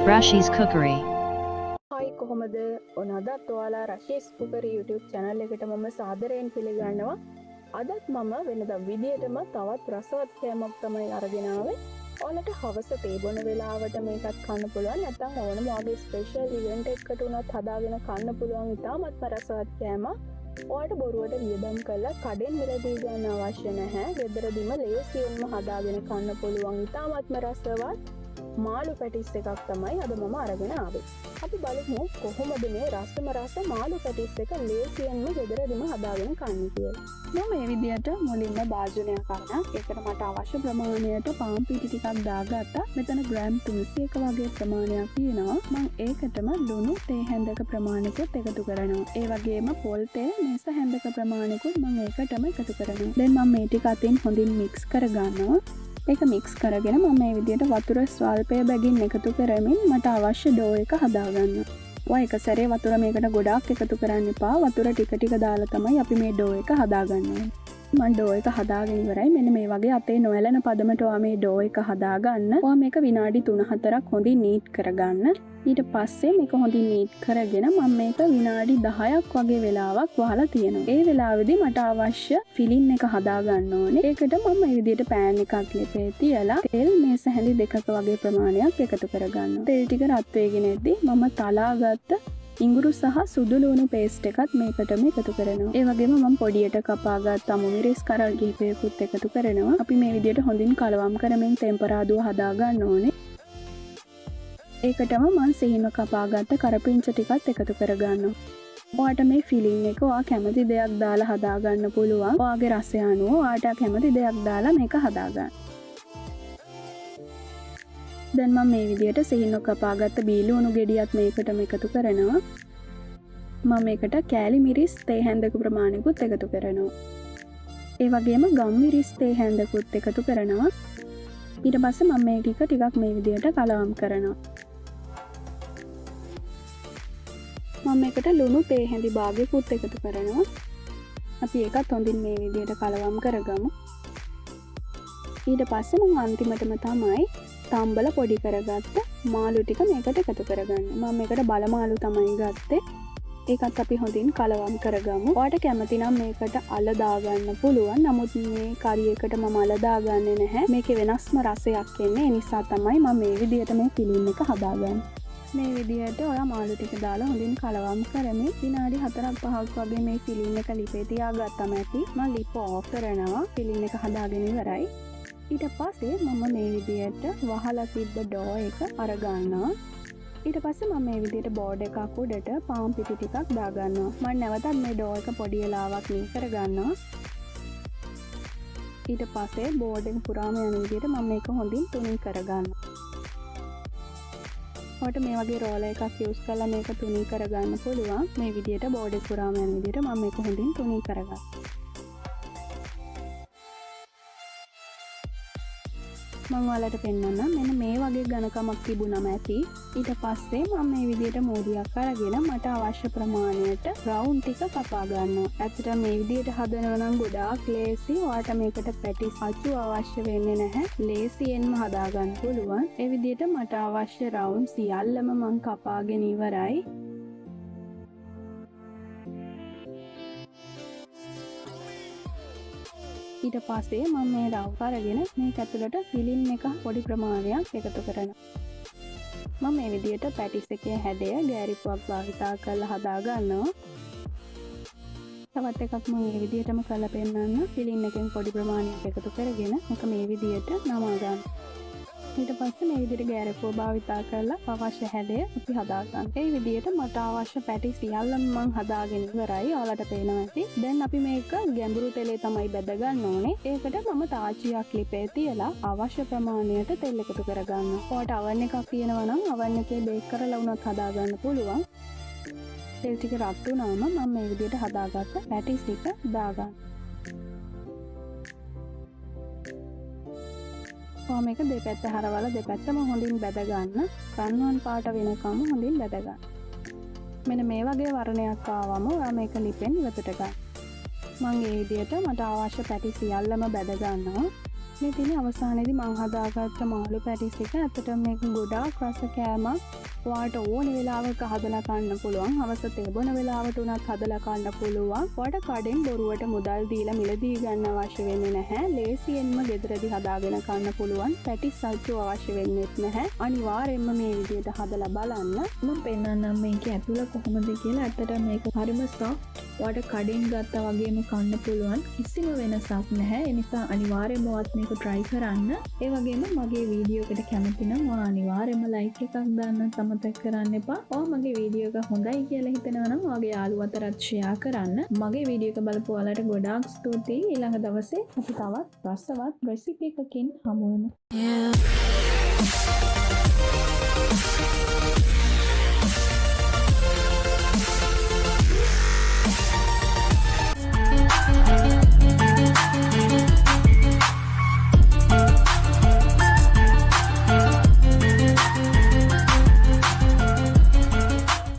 Rashi's Cookery. Hi කොහොමද ඔනදත් ඔයාලා රශීස් කුකරි YouTube channel එකට මම සාදරයෙන් පිළිගන්නවා. අදත් මම වෙනදා විදියටම තවත් රසවත් කෑමක් තමයි අරගෙන ආවේ. ඔයාලට හවස තේ බොන වෙලාවට මේකත් කන්න පුළුවන්. නැත්නම් ඕනම වගේ ස්පෙෂල් ඉවෙන්ට් එකකට උනත් හදාගෙන කන්න පුළුවන් ඉතාමත්ම රසවත් කෑමක්. ඔයාලට බොරුවට වියදම් කරලා කඩෙන් මිලදී ගන්න අවශ්‍ය නැහැ. ගෙදරදීම ලේසියෙන්ම හදාගෙන කන්න පුළුවන් ඉතාමත්ම රසවත් මාළු පැටිස් එකක් තමයි අද මම අරගෙන ආවේ. අපි බලමු කොහොමද මේ රසම රස මාළු පැටිස් එක ලේසියෙන්ම ගෙදරදීම හදාගෙන කන්න කියලා. මම මේ විදියට මුලින්ම භාජනයක් අරගෙන ඒකට මට අවශ්‍ය ප්‍රමාණයට පාන් පිටි ටිකක් දාගත්තා. මෙතන ග්‍රෑම් 300ක වගේ ප්‍රමාණයක් තියෙනවා. මම ඒකටම ලුණු තේ හැන්දක ප්‍රමාණයකුත් එකතු කරනවා. ඒ වගේම පොල් තේ මේස හැන්දක ප්‍රමාණයකුත් මම ඒකටම එකතු කරනවා. දැන් මම මේ ටික අතින් හොඳින් මික්ස් කරගන්නවා. ඒක මික්ස් කරගෙන මම මේ විදියට වතුර ස්වල්පය බැගින් එකතු කරමින් මට අවශ්‍ය ඩෝ එක හදාගන්න. ඔය එක සැරේ වතුර මේකට ගොඩාක් එකතු කරන්න එපා. වතුර ටික ටික දාලා තමයි අපි මේ ඩෝ එක හදාගන්නේ. මම ඩෝ එක හදාගෙන ඉවරයි. මෙන්න මේ වගේ අතේ නොඇලෙන පදමට ඔයා මේ ඩෝ එක හදාගන්න. ඔයා මේක විනාඩි 3-4ක් හොඳින් නීට් කරගන්න. ඊට පස්සේ මේක හොඳින් නීට් කරගෙන මම මේක විනාඩි 10ක් වගේ වෙලාවක් වහලා තියෙනවා. ඒ වෙලාවේදී මට අවශ්‍ය ෆිලින් එක හදාගන්න ඕනේ. ඒකට මම මේ විදිහට පෑන් එකක් ලිපේ තියලා තෙල් මේස හැඳි දෙකක වගේ ප්‍රමාණයක් එකතු කරගන්නවා. තෙල් ටික රත් වෙගෙන ඉද්දි මම තලාගත්ත ඉඟුරු සහ සුදු ලුණු පේස්ට් එකත් මේකටම එකතු කරනවා. ඒ වගේම මම පොඩියට කපාගත් අමු මිරිස් කරල් කිහිපයකුත් එකතු කරනවා. අපි මේ විදිහට හොඳින් කලවම් කරමින් ටෙම්පරාදුව හදාගන්න ඕනේ. ඒකටම මම සිහින්ව කපාගත්ත කරපිංච ටිකත් එකතු කරගන්නවා. ඔයාට මේ ෆිලින් එක ඔයා කැමති දෙයක් දාලා හදාගන්න පුළුවන්. ඔයාගේ රසය අනුව ඔයාට කැමති දෙයක් දාලා මේක හදාගන්න. දැන් මම මේ විදියට සිහින්ව කපාගත්ත බීලුණු ගෙඩියත් මේකටම එකතු කරනවා. මම මේකට කෑලි මිරිස් තේ හැන්දක ප්‍රමාණයකුත් එකතු කරනවා. ඒ වගේම ගම් මිරිස් තේ හැන්දකුත් එකතු කරනවා. ඊට පස්සේ මම මේ ටිකක් මේ විදියට කලවම් කරනවා. මම මේකට ලුණු තේ හැඳි භාගයකුත් එකතු කරනවා. අපි ඒකත් හොඳින් මේ විදියට කලවම් කරගමු. ඊට පස්සේ මම අන්තිමටම තමයි තම්බල පොඩි කරගත්ත මාළු ටික මේකට එකතු කරගන්න. මම මේකට බල මාළු තමයි ගත්තේ. ඒකත් අපි හොඳින් කලවම් කරගමු. ඔයාට කැමති නම් මේකට අල දාගන්න පුළුවන්. නමුත් මේ කරි එකට මම අල දාගන්නේ නැහැ. මේකේ වෙනස්ම රසයක් එන්නේ. ඒ නිසා තමයි මම මේ විදියට මේ ෆිලින් එක හදාගන්නේ. මේ විදියට ඔයා මාළු ටික දාලා හොඳින් කලවම් කරමින් විනාඩි 4-5ක් වගේ මේ ෆිලින් එක ලිපේ තියාගත්තම ඇති. මම ලිප ඕෆ් කරනවා. ෆිලින් එක හදාගෙන ඉවරයි. ඊට පස්සේ මම මේ විදියට වහලා තිබ්බ ඩෝ එක අරගන්නවා. ඊට පස්සේ මම මේ විදියට බෝඩ් එකක් උඩට පාන් පිටි ටිකක් දාගන්නවා. මම නැවතත් මේ ඩෝ එක පොඩි වෙලාවක් නී කරගන්නවා. ඊට පස්සේ බෝඩ් එක පුරාම යන විදියට මම මේක හොඳින් තුනී කරගන්නවා. ඔයාට මේ වගේ රෝලර් එකක් යූස් කරලා මේක තුනී කරගන්න පුළුවන්. මේ විදියට බෝඩ් එක පුරාම යන විදියට මම මේක හොඳින් තුනී කරගන්නවා. මම ඔයාලට පෙන්නන්නම්. මෙන්න මේ වගේ ඝනකමක් තිබුණම ඇති. ඊට පස්සේ මම මේ විදියට මූඩියක් අරගෙන මට අවශ්‍ය ප්‍රමාණයට රවුන්ඩ් ටික කපා ගන්නවා. ඇත්තටම මේ විදියට හදනවා නම් ගොඩාක් ලේසි. ඔයාට මේකට පැටිස් අචු අවශ්‍ය වෙන්නේ නැහැ. ලේසියෙන්ම හදා ගන්න පුළුවන්. ඒ විදියට මට අවශ්‍ය රවුන්ඩ් සියල්ලම මම කපාගෙන ඉවරයි. ඊට පස්සේ මම මේ රවුම් අරගෙන මේක ඇතුළට ෆිලින් එක පොඩි ප්‍රමාණයක් එකතු කරනවා. මම මේ විදියට පැටිස් එකේ හැඩය ගෑරිපුවක් භාවිතා කරලා හදා ගන්නවා. තවත් එකක් මම මේ විදියටම කරලා පෙන්නන්න. ෆිලින් එකෙන් පොඩි ප්‍රමාණයක් එකතු කරගෙන මේක මේ විදියට නමා ගන්න. ඊට පස්සේ මේ විදියට ගෑරිපුව භාවිතා කරලා අවශ්‍ය හැඩය අපි හදා ගන්න. ඒ විදියට මට අවශ්‍ය පැටිස් සියල්ලම මම හදාගෙන ඉවරයි. ඔයාලට පේනවා ඇති. දැන් අපි මේක ගැඹුරු තෙලේ තමයි බැද ගන්න ඕනේ. ඒකට මම තාච්චියක් ලිපේ තියලා අවශ්‍ය ප්‍රමාණයට තෙල් එකතු කරගන්නවා. ඔයාට oven එකක් තියෙනවා නම් oven එකේ බේක් කරලා උනත් හදා ගන්න පුළුවන්. තෙල් ටික රත් වුණාම මම මේ විදියට හදාගත්ත පැටිස් ටික දාගන්න. මේක දෙපැත්ත හරවලා දෙපැත්තම හොඳින් බැද ගන්න. රන්වන් පාට වෙනකම් හොඳින් බැද ගන්න. මෙන්න මේ වගේ වර්ණයක් ආවම ඔයා මේක ලිපෙන් ඉවතට ගන්න. මම මේ විදියට මට අවශ්‍ය පැටි සියල්ලම බැද ගන්නවා. මේ තියෙන අවසානයේදී මම හදාගත්ත මාළු පැටිස් එක. ඇත්තටම මේක ගොඩාක් රස කෑමක්. ඔයාලට ඕන වෙලාවක හදලා කන්න පුළුවන්. අවස තේබන වෙලාවට උනත් හදලා කන්න පුළුවන්. ඔයාලට කඩෙන් බොරුවට මුදල් දීලා මිලදී ගන්න අවශ්‍ය වෙන්නේ නැහැ. ලේසියෙන්ම ගෙදරදී හදාගෙන කන්න පුළුවන්. පැටිස් සල්චු අවශ්‍ය වෙන්නේත් නැහැ. අනිවාර්යයෙන්ම මේ විදිහට හදලා බලන්න. මම පෙන්නන්නම් මේකේ ඇතුළ කොහොමද කියලා. ඇත්තටම මේක හරිම soft. ඔයාලට කඩෙන් ගත්තා වගේම කන්න පුළුවන්. කිසිම වෙනසක් නැහැ. ඒ නිසා අනිවාර්යයෙන්ම ඔයාත් මේක try කරන්න. ඒ වගේම මගේ වීඩියෝ එකට කැමති නම් ඔයා අනිවාර්යයෙන්ම like එකක් දාන්න අමතක කරන්න එපා. ඔයා මගේ වීඩියෝ එක හොඳයි කියලා හිතනවා නම් ඔයාගේ යාළුවෝ අතරත් share කරන්න. මගේ වීඩියෝ එක බලපු ඔයාලට ගොඩාක් ස්තුතියි. ඊළඟ දවසේ අපි තවත් රසවත් රෙසිපි එකකින් හමු වෙමු.